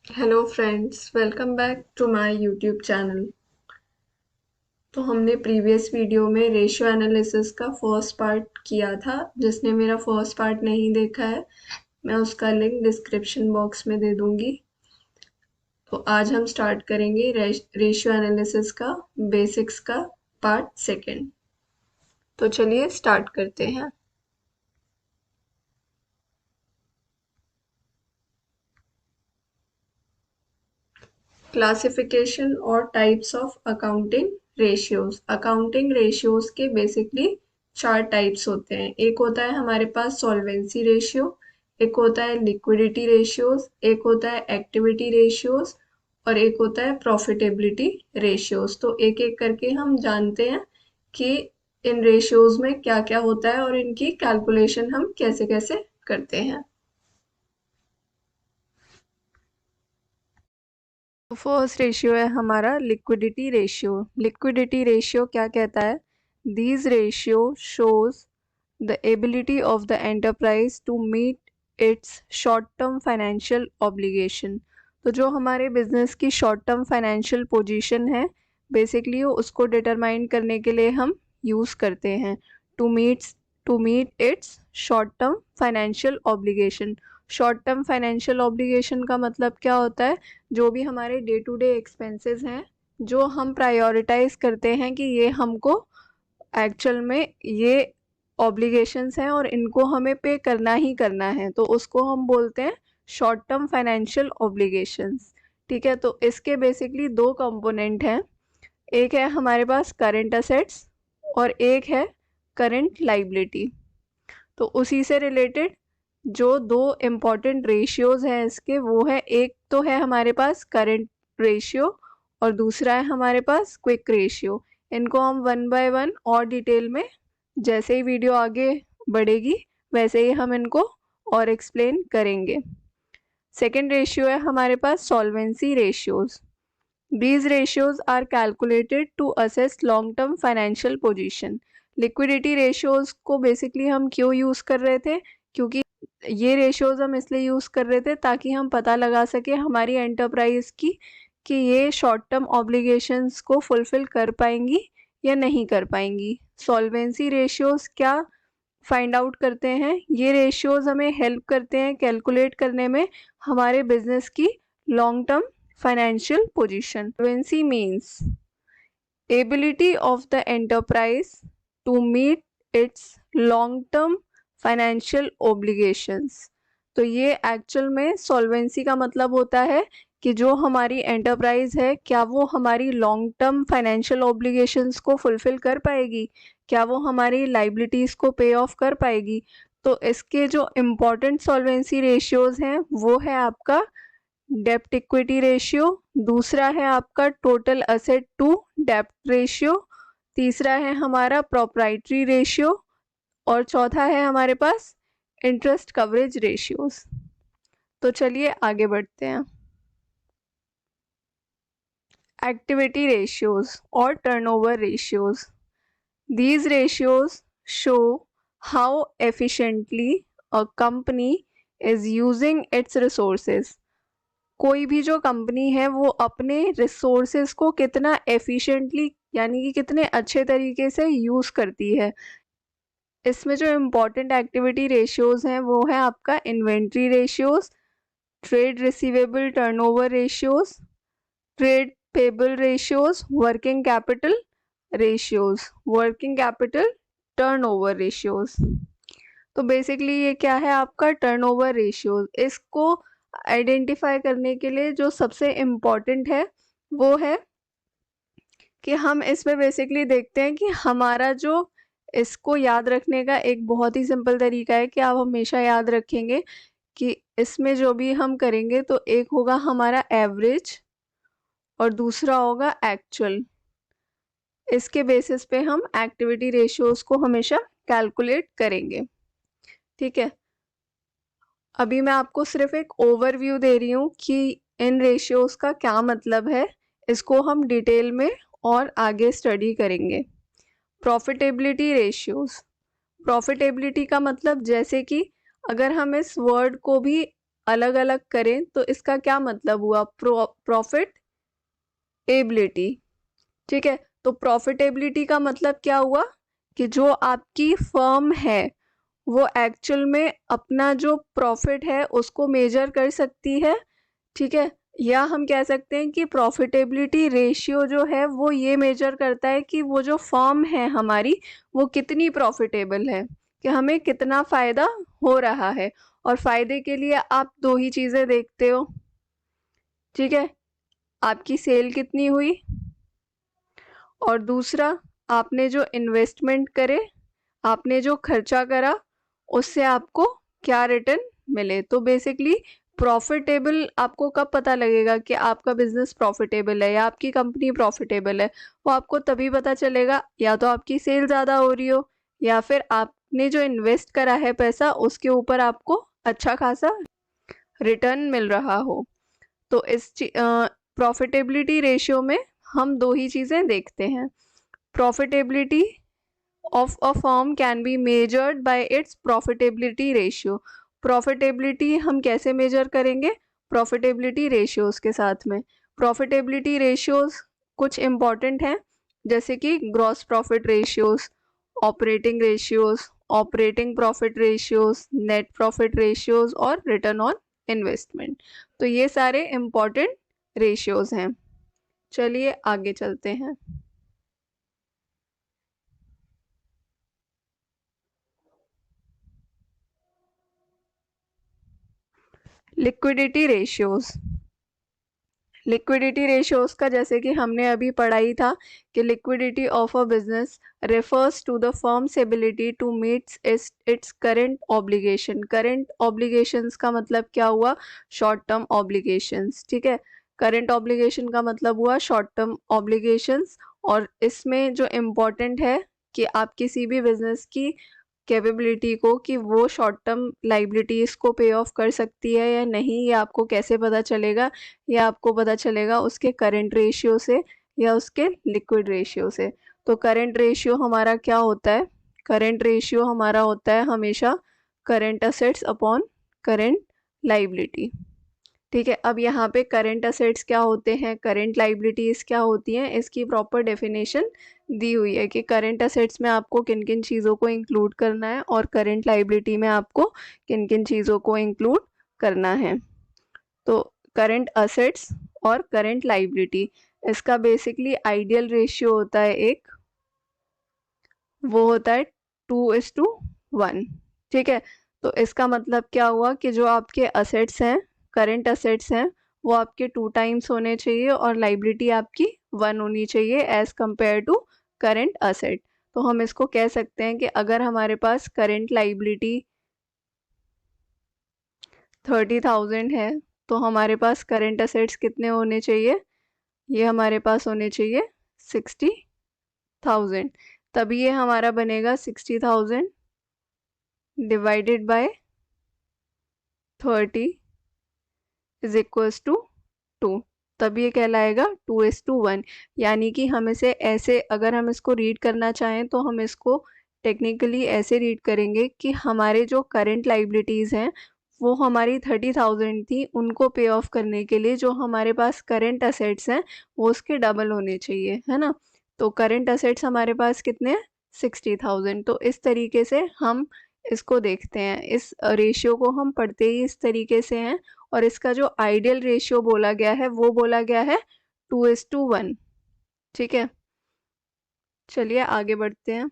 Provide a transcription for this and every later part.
Hello friends, welcome back to my YouTube channel. तो हमने previous video में ratio analysis का फर्स्ट पार्ट किया था। जिसने मेरा फर्स्ट पार्ट नहीं देखा है, मैं उसका लिंक डिस्क्रिप्शन बॉक्स में दे दूंगी। तो आज हम स्टार्ट करेंगे रेशियो एनालिसिस का बेसिक्स का पार्ट सेकंड। तो चलिए स्टार्ट करते हैं। क्लासिफिकेशन और types of accounting ratios. Accounting ratios के बेसिकली चार टाइप्स होते हैं। एक होता है हमारे पास सॉल्वेंसी रेशियो, एक होता है लिक्विडिटी रेशियोज, एक होता है एक्टिविटी रेशियोज और एक होता है प्रॉफिटेबिलिटी रेशियोज। तो एक एक करके हम जानते हैं कि इन रेशियोज में क्या क्या होता है और इनकी कैलकुलेशन हम कैसे कैसे करते हैं। तो फर्स्ट रेशियो है हमारा लिक्विडिटी रेशियो। लिक्विडिटी रेशियो क्या कहता है? These ratio shows the ability of the enterprise to meet its short term financial obligation. तो जो हमारे बिजनेस की शॉर्ट टर्म फाइनेंशियल पोजीशन है, बेसिकली उसको डिटरमाइन करने के लिए हम यूज़ करते हैं to meet its short term financial obligation. Short term financial obligation का मतलब क्या होता है? जो भी हमारे डे टू डे एक्सपेंसेस हैं, जो हम प्रायोरिटाइज करते हैं कि ये हमको एक्चुअल में ये ऑब्लिगेशंस हैं और इनको हमें पे करना ही करना है, तो उसको हम बोलते हैं शॉर्ट टर्म फाइनेंशियल ऑब्लिगेशंस। ठीक है, तो इसके बेसिकली दो कंपोनेंट हैं। एक है हमारे पास करंट असेट्स और एक है करंट लाइबिलिटी। तो उसी से रिलेटेड जो दो इम्पॉर्टेंट रेशियोज हैं इसके, वो है एक तो है हमारे पास करंट रेशियो और दूसरा है हमारे पास क्विक रेशियो। इनको हम वन बाय वन और डिटेल में जैसे ही वीडियो आगे बढ़ेगी वैसे ही हम इनको और एक्सप्लेन करेंगे। सेकेंड रेशियो है हमारे पास solvency ratios. These ratios are calculated to assess long-term financial position. Liquidity ratios को बेसिकली हम क्यों यूज़ कर रहे थे? क्योंकि ये रेशियोज हम इसलिए यूज़ कर रहे थे ताकि हम पता लगा सके हमारी एंटरप्राइज की कि ये शॉर्ट टर्म ऑब्लिगेशंस को फुलफिल कर पाएंगी या नहीं कर पाएंगी। सॉल्वेंसी रेशियोज क्या फाइंड आउट करते हैं? ये रेशियोज हमें हेल्प करते हैं कैलकुलेट करने में हमारे बिजनेस की long term financial position. Solvency means ability of the enterprise to meet its long-term financial obligations. तो ये एक्चुअल में सॉल्वेंसी का मतलब होता है कि जो हमारी एंटरप्राइज है, क्या वो हमारी लॉन्ग टर्म फाइनेंशियल ऑब्लिगेशंस को फुलफिल कर पाएगी, क्या वो हमारी लाइबिलिटीज़ को पे ऑफ कर पाएगी। तो इसके जो इम्पोर्टेंट सॉल्वेंसी रेशियोज हैं वो है आपका डेप्ट इक्विटी रेशियो, दूसरा है आपका टोटल असेट टू डेप्ट रेशियो, तीसरा है हमारा प्रोप्राइटरी रेशियो और चौथा है हमारे पास इंटरेस्ट कवरेज रेशियोज। तो चलिए आगे बढ़ते हैं। एक्टिविटी रेशियोज और turnover ratios. These ratios show how efficiently a company is using its resources. कोई भी जो कंपनी है वो अपने रिसोर्सेज को कितना एफिशिएंटली यानी कि कितने अच्छे तरीके से यूज़ करती है। इसमें जो इम्पोर्टेंट एक्टिविटी रेशियोज हैं वो है आपका inventory ratios, trade receivable turnover ratios, trade payable ratios, working capital ratios, working capital turnover ratios. तो बेसिकली ये क्या है आपका टर्नओवर रेशियोज। इसको आइडेंटिफाई करने के लिए जो सबसे इम्पॉर्टेंट है वो है कि हम इसमें बेसिकली देखते हैं कि हमारा जो इसको याद रखने का एक बहुत ही सिंपल तरीका है कि आप हमेशा याद रखेंगे कि इसमें जो भी हम करेंगे तो एक होगा हमारा एवरेज और दूसरा होगा एक्चुअल। इसके बेसिस पे हम एक्टिविटी रेशियोज को हमेशा कैलकुलेट करेंगे। ठीक है, अभी मैं आपको सिर्फ एक ओवरव्यू दे रही हूँ कि इन रेशियोज का क्या मतलब है। इसको हम डिटेल में और आगे स्टडी करेंगे। Profitability ratios. प्रॉफिटेबिलिटी का मतलब जैसे कि अगर हम इस वर्ड को भी अलग अलग करें तो इसका क्या मतलब हुआ, प्रॉफिटेबिलिटी। ठीक है, तो प्रॉफिटेबिलिटी का मतलब क्या हुआ कि जो आपकी फर्म है वो एक्चुअल में अपना जो प्रॉफिट है उसको मेजर कर सकती है। ठीक है, या हम कह सकते हैं कि प्रॉफिटेबिलिटी रेशियो जो है वो ये मेजर करता है कि वो जो फर्म है हमारी वो कितनी प्रॉफिटेबल है, कि हमें कितना फ़ायदा हो रहा है। और फ़ायदे के लिए आप दो ही चीज़ें देखते हो। ठीक है, आपकी सेल कितनी हुई और दूसरा आपने जो इन्वेस्टमेंट करे, आपने जो खर्चा करा, उससे आपको क्या रिटर्न मिले। तो बेसिकली प्रॉफिटेबल आपको कब पता लगेगा कि आपका बिजनेस प्रॉफिटेबल है या आपकी कंपनी प्रॉफिटेबल है, वो आपको तभी पता चलेगा या तो आपकी सेल ज़्यादा हो रही हो या फिर आपने जो इन्वेस्ट करा है पैसा उसके ऊपर आपको अच्छा खासा रिटर्न मिल रहा हो। तो इस प्रॉफिटेबिलिटी रेशियो में हम दो ही चीज़ें देखते हैं। Profitability of a firm can be measured by its profitability ratio। Profitability हम कैसे मेजर करेंगे, प्रॉफिटेबिलिटी रेशियोज के साथ में। प्रॉफिटेबिलिटी रेशियोज कुछ इम्पॉर्टेंट हैं, जैसे कि gross profit ratios, operating ratios, operating profit ratios, net profit ratios और रिटर्न ऑन इन्वेस्टमेंट। तो ये सारे इम्पॉर्टेंट रेशियोज हैं। चलिए आगे चलते हैं। Liquidity ratios. लिक्विडिटी रेशियोज का जैसे कि हमने अभी पढ़ा ही था कि liquidity of a business refers to the firm's ability to meet its current obligation. Current obligations का मतलब क्या हुआ, शॉर्ट टर्म ऑब्लिगेशंस। ठीक है, करंट ऑब्लिगेशन का मतलब हुआ शॉर्ट टर्म ऑब्लिगेशंस। और इसमें जो इम्पोर्टेंट है कि आप किसी भी बिजनेस की कैपेबिलिटी को कि वो शॉर्ट टर्म लाइबिलिटीज़ को पे ऑफ कर सकती है या नहीं, ये आपको कैसे पता चलेगा, ये आपको पता चलेगा उसके करंट रेशियो से या उसके लिक्विड रेशियो से। तो करंट रेशियो हमारा क्या होता है, करंट रेशियो हमारा होता है हमेशा current assets upon current liability. ठीक है, अब यहाँ पे करंट असेट्स क्या होते हैं, करंट लाइबिलिटीज़ क्या होती हैं, इसकी प्रॉपर डेफिनेशन दी हुई है कि करंट असेट्स में आपको किन किन चीज़ों को इंक्लूड करना है और करंट लाइबिलिटी में आपको किन किन चीज़ों को इंक्लूड करना है। तो करंट असेट्स और करंट लाइबिलिटी, इसका बेसिकली आइडियल रेशियो होता है एक, वो होता है 2:1। ठीक है, तो इसका मतलब क्या हुआ कि जो आपके असेट्स हैं, करंट असेट्स हैं, वो आपके 2 टाइम्स होने चाहिए और लाइबिलिटी आपकी 1 होनी चाहिए as compare to current asset. तो हम इसको कह सकते हैं कि अगर हमारे पास करंट लाइबिलिटी 30,000 है तो हमारे पास करंट असेट्स कितने होने चाहिए, ये हमारे पास होने चाहिए 60,000। तभी ये हमारा बनेगा 60,000 divided by 30 is equals to 2। तब ये कहलाएगा 2:1। यानी कि हम इसे ऐसे, अगर हम इसको रीड करना चाहें तो हम इसको टेक्निकली ऐसे रीड करेंगे कि हमारे जो करंट लाइबिलिटीज़ हैं वो हमारी 30,000 थी, उनको पे ऑफ करने के लिए जो हमारे पास करंट असेट्स हैं वो उसके डबल होने चाहिए, है ना। तो करंट असेट्स हमारे पास कितने हैं, 60,000। तो इस तरीके से हम इसको देखते हैं, इस रेशियो को हम पढ़ते ही इस तरीके से हैं। और इसका जो आइडियल रेशियो बोला गया है वो बोला गया है 2:1। ठीक है, चलिए आगे बढ़ते हैं।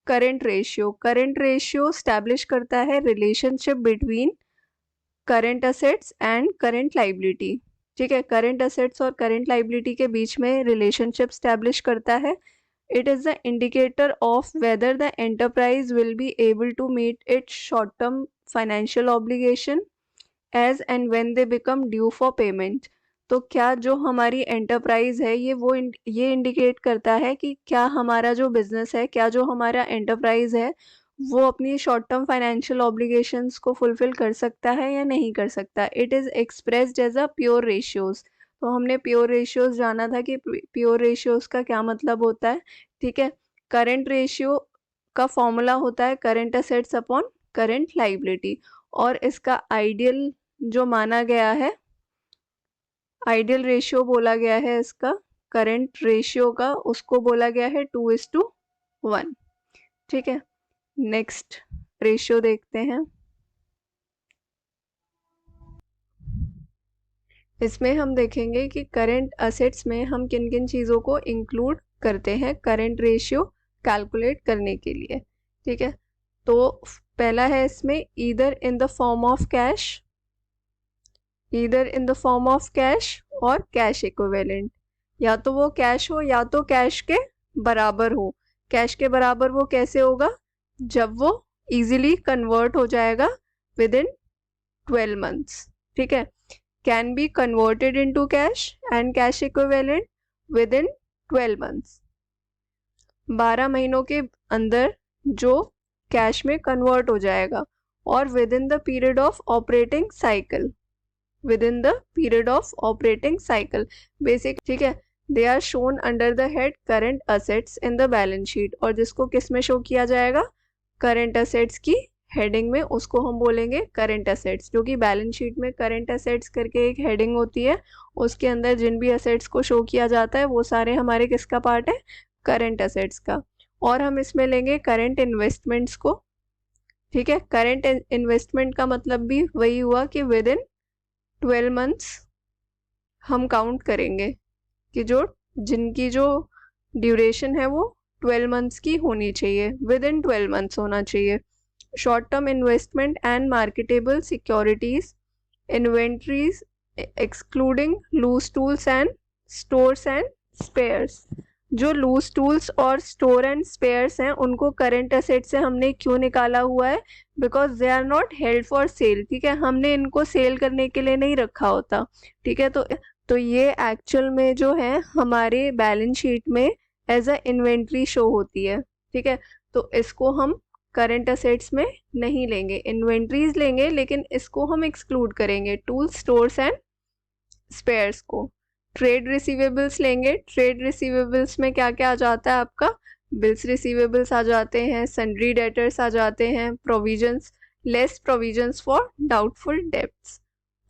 Current ratio, current ratio establish करता है relationship between current assets and current liability. ठीक है, करंट असेट्स और करंट लाइबिलिटी के बीच में रिलेशनशिप स्टैब्लिश करता है। It is the indicator of whether the enterprise will be able to meet its short-term financial obligation as and when they become due for payment। तो क्या जो हमारी enterprise है ये इंडिकेट करता है कि क्या हमारा जो बिजनेस है, क्या जो हमारा एंटरप्राइज है वो अपनी शॉर्ट टर्म फाइनेंशियल ऑब्लिगेशंस को फुलफिल कर सकता है या नहीं कर सकता। It is expressed as a pure ratios. तो हमने प्योर रेशियोज जाना था कि प्योर रेशियोज का क्या मतलब होता है। ठीक है, करंट रेशियो का फॉर्मूला होता है current assets upon current liability. और इसका आइडियल जो माना गया है, आइडियल रेशियो बोला गया है इसका करंट रेशियो का, उसको बोला गया है 2:1। ठीक है, नेक्स्ट रेशियो देखते हैं। इसमें हम देखेंगे कि करंट असेट्स में हम किन किन चीज़ों को इंक्लूड करते हैं करंट रेशियो कैलकुलेट करने के लिए। ठीक है, तो पहला है इसमें either in the form of cash, either in the form of cash और कैश इक्विवेलेंट। या तो वो कैश हो या तो कैश के बराबर हो। कैश के बराबर वो कैसे होगा? जब वो इजीली कन्वर्ट हो जाएगा विद इन 12 मंथ्स। ठीक है, can be converted into cash and cash equivalent with in 12 months. 12 महीनों के अंदर जो कैश में कन्वर्ट हो जाएगा और with in the period of operating cycle, within the period of operating cycle basic। ठीक है, they are shown under the head current assets in the balance sheet। और जिसको किस में शो किया जाएगा? current assets की हेडिंग में, उसको हम बोलेंगे current assets। जो कि बैलेंस शीट में current assets करके एक हेडिंग होती है, उसके अंदर जिन भी assets को शो किया जाता है वो सारे हमारे किसका पार्ट है? current assets का। और हम इसमें लेंगे current investments को। ठीक है, current investment का मतलब भी वही हुआ कि विद इन 12 मंथ्स हम काउंट करेंगे कि जिनकी जो ड्यूरेशन है वो 12 मंथ्स की होनी चाहिए, विद इन 12 मंथ्स होना चाहिए। Short term investment and marketable securities, inventories excluding loose tools and stores and spares. जो लूज टूल्स और स्टोर एंड स्पेयर्स हैं उनको करंट एसेट से हमने क्यों निकाला हुआ है? Because they are not held for sale. ठीक है, हमने इनको सेल करने के लिए नहीं रखा होता। ठीक है, तो ये एक्चुअल में जो है हमारे बैलेंस शीट में एज अ इन्वेंट्री शो होती है। ठीक है, तो इसको हम करंट एसेट्स में नहीं लेंगे, इन्वेंट्रीज लेंगे, लेकिन इसको हम एक्सक्लूड करेंगे, टूल्स स्टोर्स एंड स्पेयर्स को। ट्रेड रिसीवेबल्स लेंगे। ट्रेड रिसीवेबल्स में क्या क्या आ जाता है आपका? बिल्स रिसीवेबल्स आ जाते हैं, सन्ड्री डेटर्स आ जाते हैं, provisions, less provisions for doubtful debts,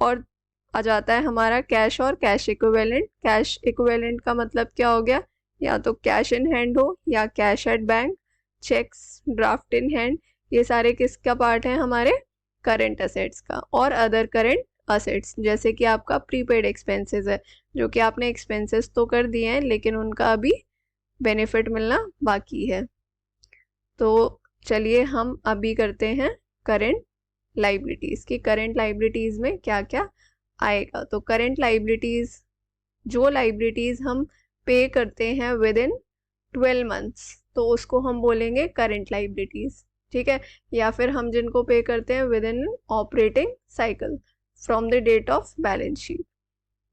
और आ जाता है हमारा कैश और कैश इक्विवेलेंट। कैश इक्विवेलेंट का मतलब क्या हो गया? या तो कैश इन हैंड हो या cash at bank, cheques, draft in hand, ये सारे किसका पार्ट है? हमारे करंट असेट्स का। और अदर करंट असेट्स जैसे कि आपका प्रीपेड एक्सपेंसेस है, जो कि आपने एक्सपेंसेस तो कर दिए हैं लेकिन उनका अभी बेनिफिट मिलना बाकी है। तो चलिए हम अभी करते हैं करंट लाइबिलिटीज़ की। करंट लाइबिलिटीज़ में क्या क्या आएगा? तो करंट लाइबिलिटीज़, जो लाइबिलिटीज़ हम पे करते हैं विद इन 12 मंथ्स, तो उसको हम बोलेंगे करंट लाइबिलिटीज़। ठीक है, या फिर हम जिनको पे करते हैं within operating cycle from the date of balance sheet,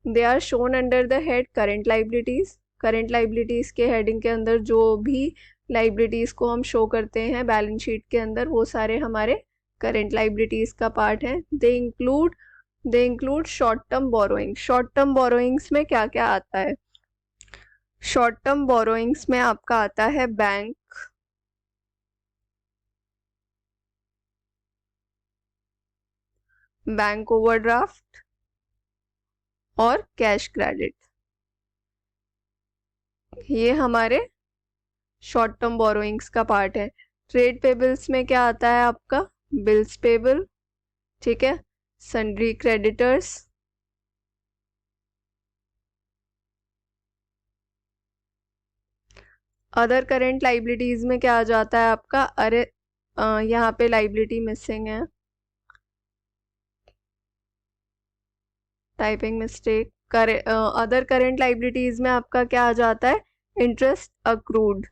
they are shown under the head current liabilities. Current liabilities के हेडिंग के अंदर जो भी लाइबिलिटीज़ को हम शो करते हैं बैलेंस शीट के अंदर, वो सारे हमारे करंट लाइबिलिटीज़ का पार्ट है। They include short term borrowing. Short term borrowings में क्या क्या आता है? शॉर्ट टर्म बोरोइंग्स में आपका आता है बैंक ओवरड्राफ्ट और कैश क्रेडिट। ये हमारे शॉर्ट टर्म बोरोइंग्स का पार्ट है। ट्रेड पेबल्स में क्या आता है आपका? बिल्स पेबल, ठीक है, sundry creditors, other current liabilities में क्या आ जाता है आपका? अरे यहाँ पे लाइबिलिटी मिसिंग है, typing mistake. Other current liabilities में आपका क्या आ जाता है? Interest accrued.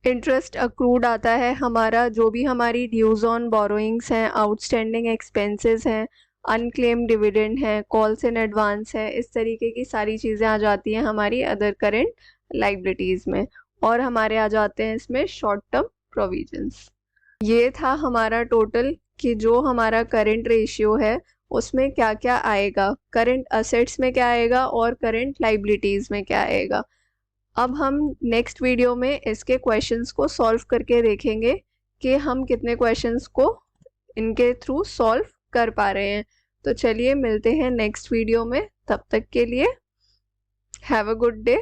इंटरेस्ट अक्रूड आता है हमारा जो भी हमारी ड्यूज ऑन बोरोइंग्स हैं, आउटस्टैंडिंग एक्सपेंसेस हैं, अनक्लेम डिविडेंड है, कॉल्स इन एडवांस है, इस तरीके की सारी चीज़ें आ जाती हैं हमारी अदर करेंट लाइबिलिटीज़ में। और हमारे आ जाते हैं इसमें शॉर्ट टर्म प्रोविजंस। ये था हमारा टोटल कि जो हमारा करेंट रेशियो है उसमें क्या क्या आएगा, करंट असेट्स में क्या आएगा और करंट लाइबिलिटीज़ में क्या आएगा। अब हम नेक्स्ट वीडियो में इसके क्वेश्चंस को सॉल्व करके देखेंगे कि हम कितने क्वेश्चंस को इनके थ्रू सॉल्व कर पा रहे हैं। तो चलिए मिलते हैं नेक्स्ट वीडियो में, तब तक के लिए हैव अ गुड डे।